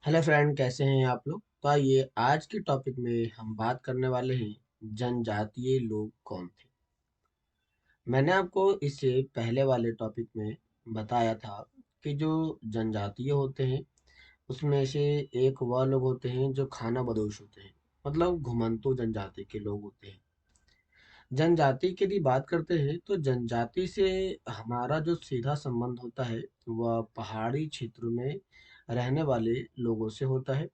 Hello friend, कैसे हैं आप लोग। तो आइए आज के टॉपिक में हम बात करने वाले हैं जनजातीय लोग कौन थे। मैंने आपको इससे पहले वाले टॉपिक में बताया था कि जो जनजातीय होते हैं उसमें से एक वह लोग होते हैं जो खाना बदोश होते हैं, मतलब घुमंतू जनजाति के लोग होते हैं। जनजाति की यदि बात करते हैं तो जनजाति से हमारा जो सीधा संबंध होता है वह पहाड़ी क्षेत्र में रहने वाले लोगों से होता है,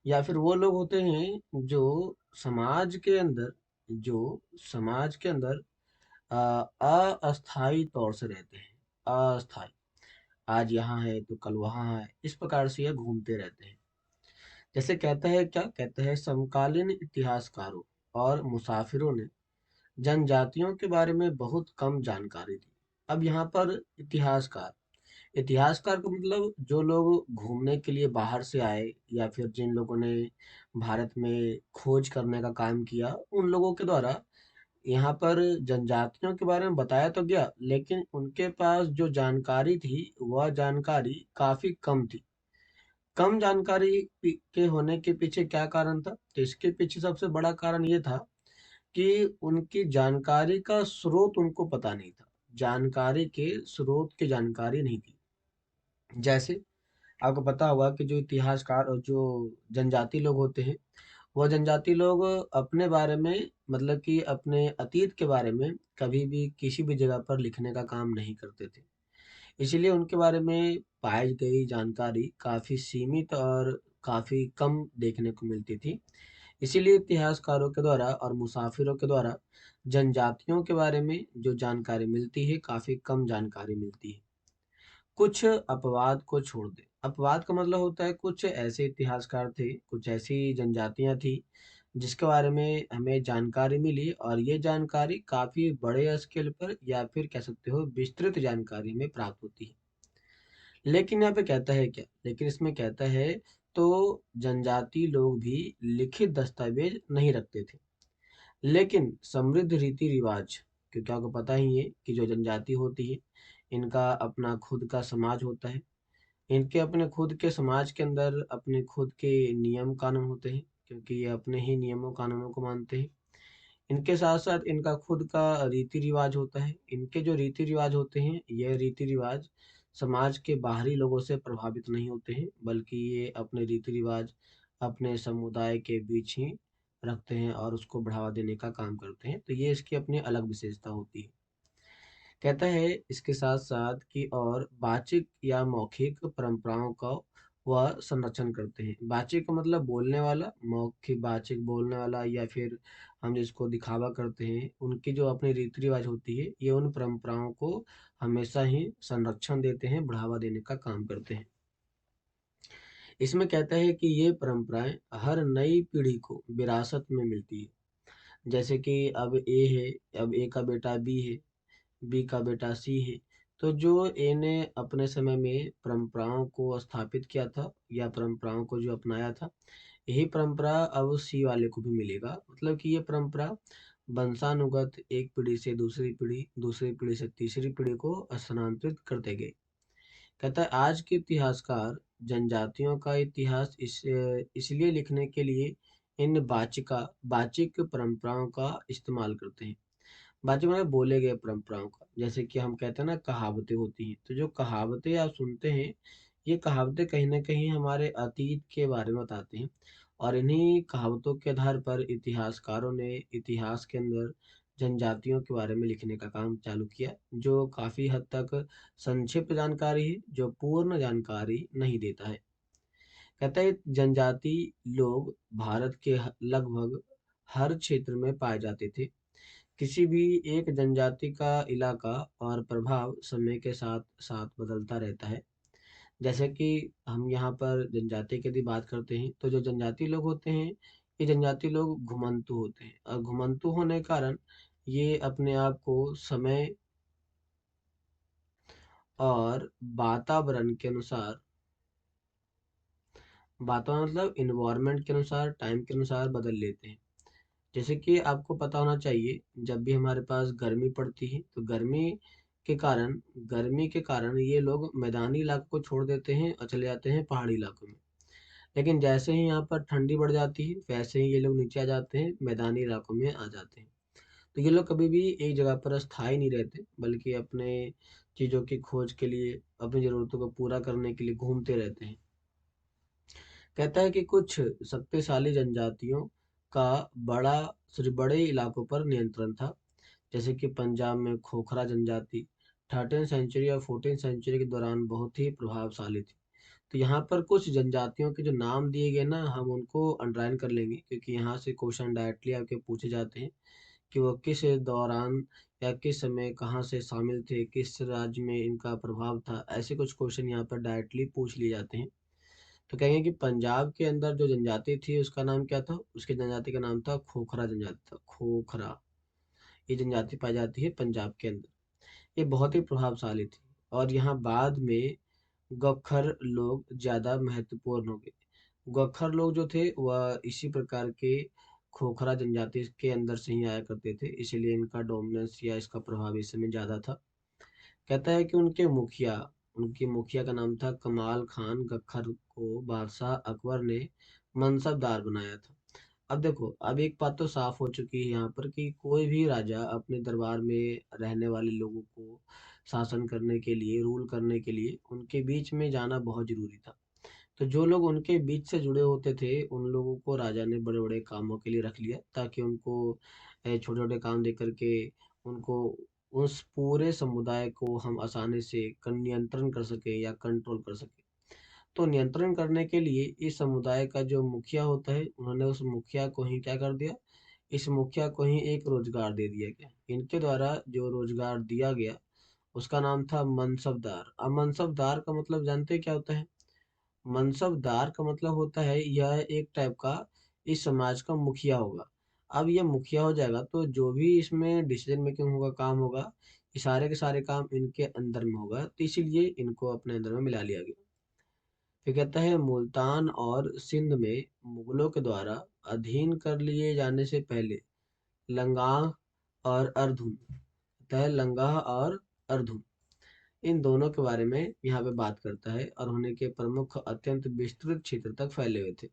या फिर वो लोग होते हैं जो समाज के अंदर जो समाज के अंदर अस्थायी तौर से रहते हैं। अस्थायी, आज यहाँ है तो कल वहाँ है, इस प्रकार से यह घूमते रहते हैं। जैसे कहता है, क्या कहता है, समकालीन इतिहासकारों और मुसाफिरों ने जनजातियों के बारे में बहुत कम जानकारी दी। अब यहाँ पर इतिहासकार, इतिहासकार का मतलब जो लोग घूमने के लिए बाहर से आए या फिर जिन लोगों ने भारत में खोज करने का काम किया, उन लोगों के द्वारा यहाँ पर जनजातियों के बारे में बताया तो गया, लेकिन उनके पास जो जानकारी थी वह जानकारी काफी कम थी। कम जानकारी के होने के पीछे क्या कारण था? तो इसके पीछे सबसे बड़ा कारण ये था कि उनकी जानकारी का स्रोत उनको पता नहीं था। जानकारी के स्रोत की जानकारी नहीं थी। जैसे आपको पता होगा कि जो इतिहासकार और जो जनजाति लोग होते हैं, वह जनजाति लोग अपने बारे में, मतलब कि अपने अतीत के बारे में कभी भी किसी भी जगह पर लिखने का काम नहीं करते थे। इसलिए उनके बारे में पाई गई जानकारी काफ़ी सीमित और काफ़ी कम देखने को मिलती थी। इसीलिए इतिहासकारों के द्वारा और मुसाफिरों के द्वारा जनजातियों के बारे में जो जानकारी मिलती है, काफ़ी कम जानकारी मिलती है। कुछ अपवाद को छोड़ दें। अपवाद का मतलब होता है कुछ ऐसे इतिहासकार थे, कुछ ऐसी जनजातियाँ थी, जिसके बारे में हमें जानकारी मिली और ये जानकारी काफ़ी बड़े स्केल पर या फिर कह सकते हो विस्तृत जानकारी में प्राप्त होती है। लेकिन यहाँ पे कहता है क्या? लेकिन इसमें कहता है तो जनजाति लोग भी लिखित दस्तावेज नहीं रखते थे, लेकिन समृद्ध रीति रिवाज, क्योंकि आपको पता ही है कि जो जनजाति होती है इनका अपना खुद का समाज होता है। इनके अपने खुद के समाज के अंदर अपने खुद के नियम कानून होते हैं, क्योंकि ये अपने ही नियमों कानूनों को मानते हैं। इनके साथ साथ इनका खुद का रीति रिवाज होता है। इनके जो रीति रिवाज होते हैं, यह रीति रिवाज समाज के बाहरी लोगों से प्रभावित नहीं होते हैं, बल्कि ये अपने रीति रिवाज अपने समुदाय के बीच ही रखते हैं और उसको बढ़ावा देने का काम करते हैं। तो ये इसकी अपनी अलग विशेषता होती है। कहता है इसके साथ साथ कि और वाचिक या मौखिक परंपराओं का वह संरक्षण करते हैं। वाचिक का मतलब बोलने वाला, मौखिक वाचिक बोलने वाला, या फिर हम जिसको दिखावा करते हैं, उनकी जो अपनी रीति रिवाज होती है, ये उन परंपराओं को हमेशा ही संरक्षण देते हैं, बढ़ावा देने का काम करते हैं। इसमें कहता है कि ये परंपराएं हर नई पीढ़ी को विरासत में मिलती है। जैसे कि अब ए है, अब ए का बेटा बी है, बी का बेटा सी है। तो जो ए ने अपने समय में परंपराओं को स्थापित किया था या परंपराओं को जो अपनाया था, यही परंपरा अब सी वाले को भी मिलेगा। मतलब कि ये परंपरा वंशानुगत एक पीढ़ी से दूसरी पीढ़ी, दूसरी पीढ़ी से तीसरी पीढ़ी को स्थानांतरित करते गए। कहता है आज के इतिहासकार जनजातियों का इतिहास इसलिए लिखने के लिए इन बाचिक परंपराओं का इस्तेमाल करते हैं। बाकी मतलब बोले गए परंपराओं का, जैसे कि हम कहते हैं ना कहावतें होती हैं, तो जो कहावतें आप सुनते हैं, ये कहावतें कहीं ना कहीं हमारे अतीत के बारे में बताते हैं। और इन्हीं कहावतों के आधार पर इतिहासकारों ने इतिहास के अंदर जनजातियों के बारे में लिखने का काम चालू किया, जो काफ़ी हद तक संक्षिप्त जानकारी है, जो पूर्ण जानकारी नहीं देता है। कहता है जनजाति लोग भारत के लगभग हर क्षेत्र में पाए जाते थे। किसी भी एक जनजाति का इलाका और प्रभाव समय के साथ साथ बदलता रहता है। जैसे कि हम यहाँ पर जनजाति की यदि बात करते हैं, तो जो जनजाति लोग होते हैं, ये जनजाति लोग घुमंतू होते हैं, और घुमंतू होने के कारण ये अपने आप को समय और वातावरण के अनुसार, वातावरण मतलब इन्वायरमेंट के अनुसार, टाइम के अनुसार बदल लेते हैं। जैसे कि आपको पता होना चाहिए, जब भी हमारे पास गर्मी पड़ती है तो गर्मी के कारण ये लोग मैदानी इलाकों को छोड़ देते हैं और चले जाते हैं पहाड़ी इलाकों में। लेकिन जैसे ही यहाँ पर ठंडी बढ़ जाती है वैसे ही ये लोग नीचे आ जाते हैं, मैदानी इलाकों में आ जाते हैं। तो ये लोग कभी भी एक जगह पर स्थायी नहीं रहते, बल्कि अपने चीज़ों की खोज के लिए, अपनी ज़रूरतों को पूरा करने के लिए घूमते रहते हैं। कहता है कि कुछ शक्तिशाली जनजातियों का बड़ा सॉरी बड़े इलाकों पर नियंत्रण था, जैसे कि पंजाब में खोखरा जनजाति 13वीं सेंचुरी और 14वीं सेंचुरी के दौरान बहुत ही प्रभावशाली थी। तो यहाँ पर कुछ जनजातियों के जो नाम दिए गए ना, हम उनको अंडरलाइन कर लेंगे, क्योंकि यहाँ से क्वेश्चन डायरेक्टली आपके पूछे जाते हैं कि वो किस दौरान या किस समय कहाँ से शामिल थे, किस राज्य में इनका प्रभाव था। ऐसे कुछ क्वेश्चन यहाँ पर डायरेक्टली पूछ लिए जाते हैं। तो कहेंगे कि पंजाब के अंदर जो जनजाति थी उसका नाम क्या था? उसकी जनजाति का नाम था खोखरा जनजाति था, खोखरा। ये जनजाति पाई जाती है पंजाब के अंदर। ये बहुत ही प्रभावशाली थी और यहाँ बाद में गौखर लोग ज़्यादा महत्वपूर्ण हो गए। गौखर लोग जो थे वह इसी प्रकार के खोखरा जनजाति के अंदर से ही आया करते थे, इसीलिए इनका डोमिनेंस या इसका प्रभाव इस समय ज़्यादा था। कहता है कि उनके मुखिया का नाम था कमाल खान। गख्खर को बादशाह अकबर ने मनसबदार बनाया था। अब देखो, अब एक बात तो साफ हो चुकी है यहाँ पर कि कोई भी राजा अपने दरबार में रहने वाले लोगों को शासन करने के लिए, रूल करने के लिए उनके बीच में जाना बहुत जरूरी था। तो जो लोग उनके बीच से जुड़े होते थे उन लोगों को राजा ने बड़े बड़े कामों के लिए रख लिया, ताकि उनको छोटे छोटे काम दे करके उनको उस पूरे समुदाय को हम आसानी से नियंत्रण कर सके या कंट्रोल कर सके। तो नियंत्रण करने के लिए इस समुदाय का जो मुखिया होता है, उन्होंने उस मुखिया को ही क्या कर दिया, इस मुखिया को ही एक रोजगार दे दिया गया। इनके द्वारा जो रोजगार दिया गया उसका नाम था मनसबदार। अब मनसबदार का मतलब जानते हैं क्या होता है? मनसबदार का मतलब होता है यह एक टाइप का इस समाज का मुखिया होगा। अब ये मुखिया हो जाएगा तो जो भी इसमें डिसीजन मेकिंग होगा, काम होगा, ये सारे के सारे काम इनके अंदर में होगा, तो इसीलिए इनको अपने अंदर में मिला लिया गया। फिर कहता है मुल्तान और सिंध में मुगलों के द्वारा अधीन कर लिए जाने से पहले लंगाह और अर्धुन, कहता है लंगाह और अर्धुन, इन दोनों के बारे में यहाँ पे बात करता है और उन्हीं के प्रमुख अत्यंत विस्तृत क्षेत्र तक फैले हुए थे।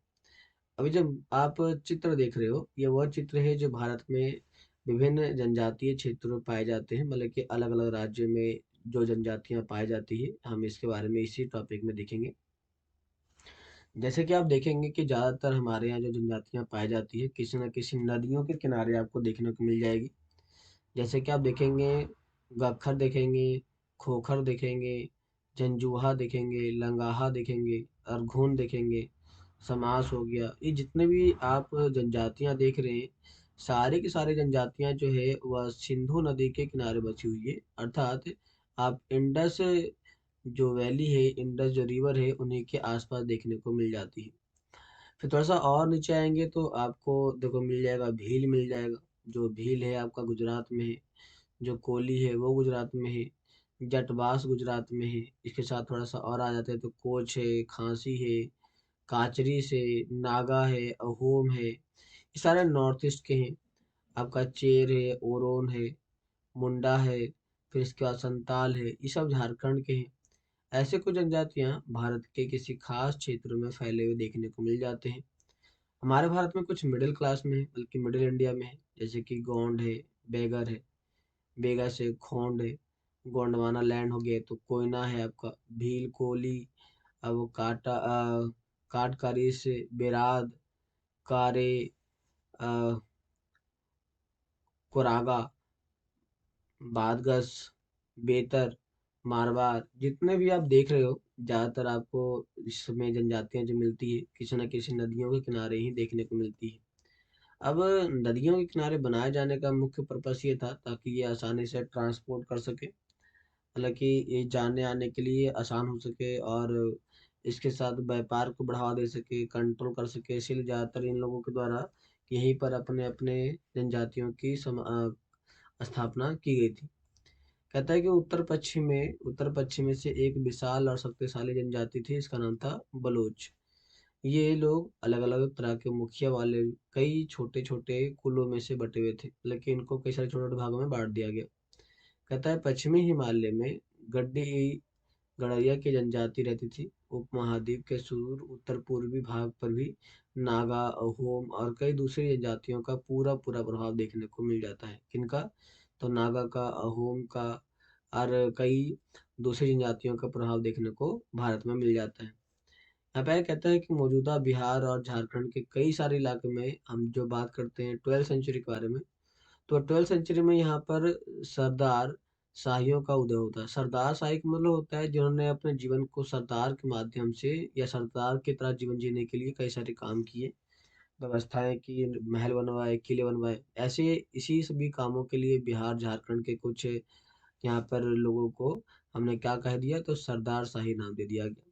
अभी जब आप चित्र देख रहे हो, ये वह चित्र है जो भारत में विभिन्न जनजातीय क्षेत्रों में पाए जाते हैं, मतलब कि अलग अलग राज्यों में जो जनजातियां पाई जाती है, हम इसके बारे में इसी टॉपिक में देखेंगे। जैसे कि आप देखेंगे कि ज़्यादातर हमारे यहाँ जो जनजातियां पाई जाती है किसी न किसी नदियों के किनारे आपको देखने को मिल जाएगी। जैसे कि आप देखेंगे, गख्खर देखेंगे, खोखर देखेंगे, जंजुहा देखेंगे, लंगाहा देखेंगे, अरघून देखेंगे, समास हो गया। ये जितने भी आप जनजातियां देख रहे हैं, सारे की सारी जनजातियां जो है वह सिंधु नदी के किनारे बसी हुई है। अर्थात आप इंडस जो वैली है, इंडस जो रिवर है, उन्हीं के आसपास देखने को मिल जाती है। फिर थोड़ा सा और नीचे आएंगे तो आपको देखो मिल जाएगा, भील मिल जाएगा। जो भील है आपका गुजरात में है, जो कोली है वो गुजरात में है, जटवास गुजरात में है। इसके साथ थोड़ा सा और आ जाते हैं तो कोच है, खांसी है, काचरी से, नागा है, अहोम है, ये सारे नॉर्थ ईस्ट के हैं। आपका चेर है, ओरोन है, मुंडा है, फिर इसके बाद संताल है, ये सब झारखंड के हैं। ऐसे कुछ जनजातियां भारत के किसी खास क्षेत्र में फैले हुए देखने को मिल जाते हैं। हमारे भारत में कुछ मिडिल क्लास में है, बल्कि मिडिल इंडिया में है, जैसे कि गोंड है, बेगर है, बेगा से खोंड है, गोंडवाना लैंड हो गया, तो कोयना है आपका, भील, कोली, अब काटकारी से, बेराद, कारे, अ, कोरागा, बादगस, बेतर, मारवाड़, जितने भी आप देख रहे हो, ज्यादातर आपको इसमें जनजातियां जो मिलती है किसी न किसी नदियों के किनारे ही देखने को मिलती है। अब नदियों के किनारे बनाए जाने का मुख्य पर्पस ये था ताकि ये आसानी से ट्रांसपोर्ट कर सके, हालांकि ये जाने आने के लिए आसान हो सके और इसके साथ व्यापार को बढ़ावा दे सके, कंट्रोल कर सके, इसीलिए ज़्यादातर इन लोगों के द्वारा यहीं पर अपने अपने जनजातियों की स्थापना की गई थी। कहता है कि उत्तर पश्चिम में से एक विशाल और शक्तिशाली जनजाति थी, इसका नाम था बलूच। ये लोग अलग अलग तरह के मुखिया वाले कई छोटे छोटे कुलों में से बटे हुए थे, लेकिन इनको कई सारे छोटे छोटे भागों में बांट दिया गया। कहता है पश्चिमी हिमालय में गड्डी गड़रिया की जनजाति रहती थी। उपमहाद्वीप के सुदूर उत्तर पूर्वी भाग पर भी नागा, अहोम और कई दूसरी जनजातियों का पूरा पूरा प्रभाव देखने को मिल जाता है। किनका? तो नागा का, अहोम का और कई दूसरी जनजातियों का प्रभाव देखने को भारत में मिल जाता है। यहाँ पे कहता है कि मौजूदा बिहार और झारखंड के कई सारे इलाके में हम जो बात करते हैं 12th सेंचुरी के बारे में, तो 12th सेंचुरी में यहाँ पर सरदार शाहियों का उदय होता है। सरदार शाही का मतलब होता है जिन्होंने अपने जीवन को सरदार के माध्यम से या सरदार की तरह जीवन जीने के लिए कई सारे काम किए, व्यवस्थाएं की, महल बनवाए, किले बनवाए। ऐसे इसी सभी कामों के लिए बिहार झारखंड के कुछ यहाँ पर लोगों को हमने क्या कह दिया, तो सरदार शाही नाम दे दिया गया।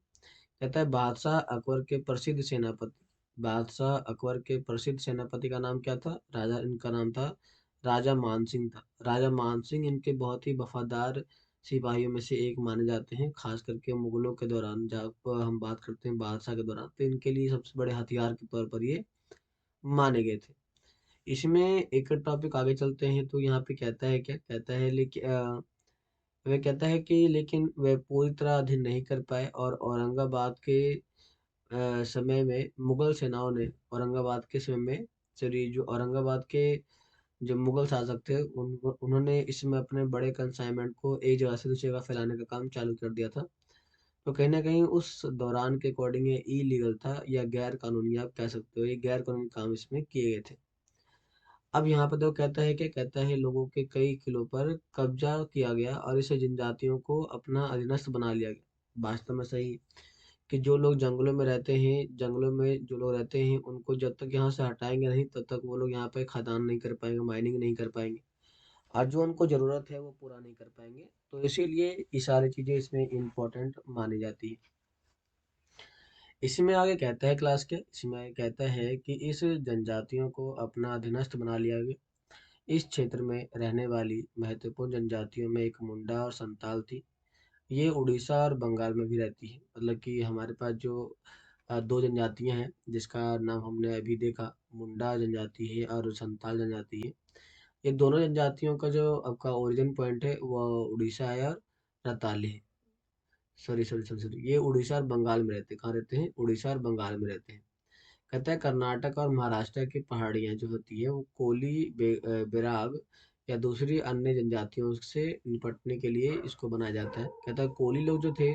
कहता है बादशाह अकबर के प्रसिद्ध सेनापति, बादशाह अकबर के प्रसिद्ध सेनापति का नाम क्या था? राजा, इनका नाम था राजा मानसिंह था। राजा मानसिंह इनके बहुत ही वफादार सिपाहियों में से एक माने जाते हैं, खास करके मुगलों के दौरान। जब हम बात करते हैं बादशाह के दौरान, तो इनके लिए सबसे बड़े हथियार के तौर पर ये माने गए थे। इसमें एक टॉपिक आगे चलते हैं, तो यहाँ पे कहता है, क्या कहता है, लेकिन वह कहता है कि लेकिन वह पूरी तरह अधीन नहीं कर पाए और औरंगाबाद के समय में मुगल सेनाओं ने औरंगाबाद के समय में, सॉरी, जो औरंगाबाद के जो मुगल शासक थे उन्होंने इसमें अपने बड़े कंसाइनमेंट को एक जगह से दूसरी जगह फैलाने का काम चालू कर दिया था। तो कहीं ना कहीं उस दौरान के अकॉर्डिंग ये इलीगल था या गैर कानूनी, आप कह सकते हो, ये गैर कानूनी काम इसमें किए गए थे। अब यहाँ पर तो कहता है कि कहता है लोगों के कई किलों पर कब्जा किया गया और इसे जनजातियों को अपना अधीनस्थ बना लिया गया। वास्तव में सही है कि जो लोग जंगलों में रहते हैं, जंगलों में जो लोग रहते हैं, उनको जब तक यहाँ से हटाएंगे नहीं, तब तक वो लोग यहाँ पे खदान नहीं कर पाएंगे, माइनिंग नहीं कर पाएंगे और जो उनको ज़रूरत है वो पूरा नहीं कर पाएंगे। तो इसीलिए ये सारी चीज़ें इसमें इम्पोर्टेंट मानी जाती है। इसमें आगे कहता है क्लास के, इसमें आगे कहता है कि इस जनजातियों को अपना अधीनस्थ बना लिया गया। इस क्षेत्र में रहने वाली महत्वपूर्ण जनजातियों में एक मुंडा और संताल थी। ये उड़ीसा और बंगाल में भी रहती है। मतलब कि हमारे पास जो दो जनजातियां हैं जिसका नाम हमने अभी देखा, मुंडा जनजाति है और संताल जनजाति है। ये दोनों जनजातियों का जो आपका ओरिजिन पॉइंट है वो उड़ीसा है और रताली है। सॉरी सॉरी सॉरी सॉरी, ये उड़ीसा और बंगाल में रहते हैं। कहाँ रहते हैं? उड़ीसा और बंगाल में रहते हैं। कहता है कर्नाटक और महाराष्ट्र की पहाड़ियाँ जो होती है वो कोली, बेराग या दूसरी अन्य जनजातियों से निपटने के लिए इसको बनाया जाता है। कहता है कोली लोग जो थे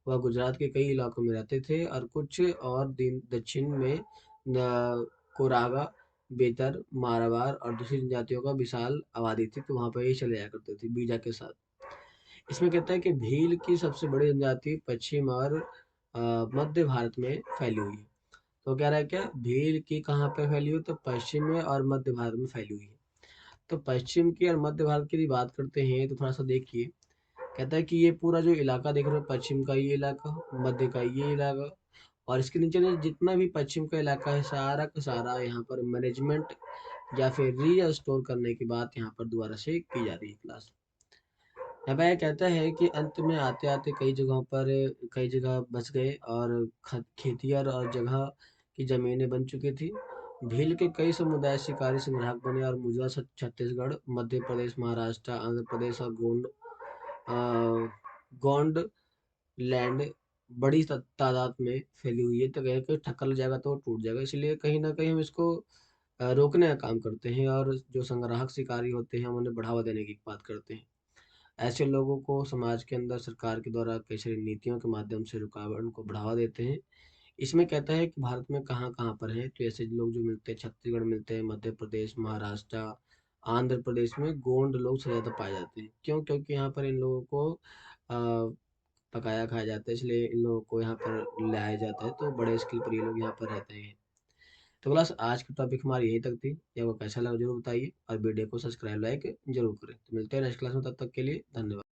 वह गुजरात के कई इलाकों में रहते थे और कुछ और दिन दक्षिण में कोरागा, बेतर, मारवाड़ और दूसरी जनजातियों का विशाल आबादी थी, तो वहाँ पर ये चले जाया करते थे बीजा के साथ। इसमें कहता है कि भील की सबसे बड़ी जनजाति पश्चिम और मध्य भारत में फैली हुई है। तो कह रहा है क्या, भील की कहाँ पे फैली हुई? तो पश्चिम में और मध्य भारत में फैली हुई है। तो पश्चिम की और मध्य भारत की यदि बात करते हैं तो थोड़ा सा देखिए। कहता है कि ये पूरा जो इलाका देख रहे हो, पश्चिम का ये इलाका, मध्य का ये इलाका और इसके नीचे ने जितना भी पश्चिम का इलाका है, सारा का सारा यहाँ पर मैनेजमेंट या फिर री स्टोर करने की बात यहाँ पर दोबारा से की जा रही है क्लास। अब यह कहता है कि अंत में आते आते कई जगहों पर कई जगह बस गए और खेती और जगह की जमीनें बन चुकी थी। भील के कई समुदाय शिकारी संग्राहक बने और मुजरा छत्तीसगढ़, मध्य प्रदेश, महाराष्ट्र, आंध्र प्रदेश और गोंड लैंड बड़ी तादाद में फैली हुई है। तो कहीं कहीं ठक्कर लग जाएगा तो वो टूट जाएगा, इसलिए कहीं ना कहीं हम इसको रोकने का काम करते हैं और जो संग्राहक शिकारी होते हैं उन्हें बढ़ावा देने की बात करते हैं। ऐसे लोगों को समाज के अंदर सरकार के द्वारा कई सारी नीतियों के माध्यम से रुकावट उनको बढ़ावा देते हैं। इसमें कहता है कि भारत में कहाँ कहाँ पर है, तो ऐसे लोग जो मिलते हैं छत्तीसगढ़ मिलते हैं, मध्य प्रदेश, महाराष्ट्र, आंध्र प्रदेश में गोंड लोग सबसे ज़्यादा पाए जाते हैं। क्यों? क्योंकि यहाँ पर इन लोगों को पकाया खाया जाता है, इसलिए इन लोगों को यहाँ पर लाया जाता है। तो बड़े स्केल पर ये लोग यहाँ पर रहते हैं। तो क्लास आज की टॉपिक हमारी यहीं तक थी। ये आपको कैसा लगा जरूर बताइए और वीडियो को सब्सक्राइब लाइक जरूर करें। तो मिलते हैं नेक्स्ट क्लास में, तब तक के लिए धन्यवाद।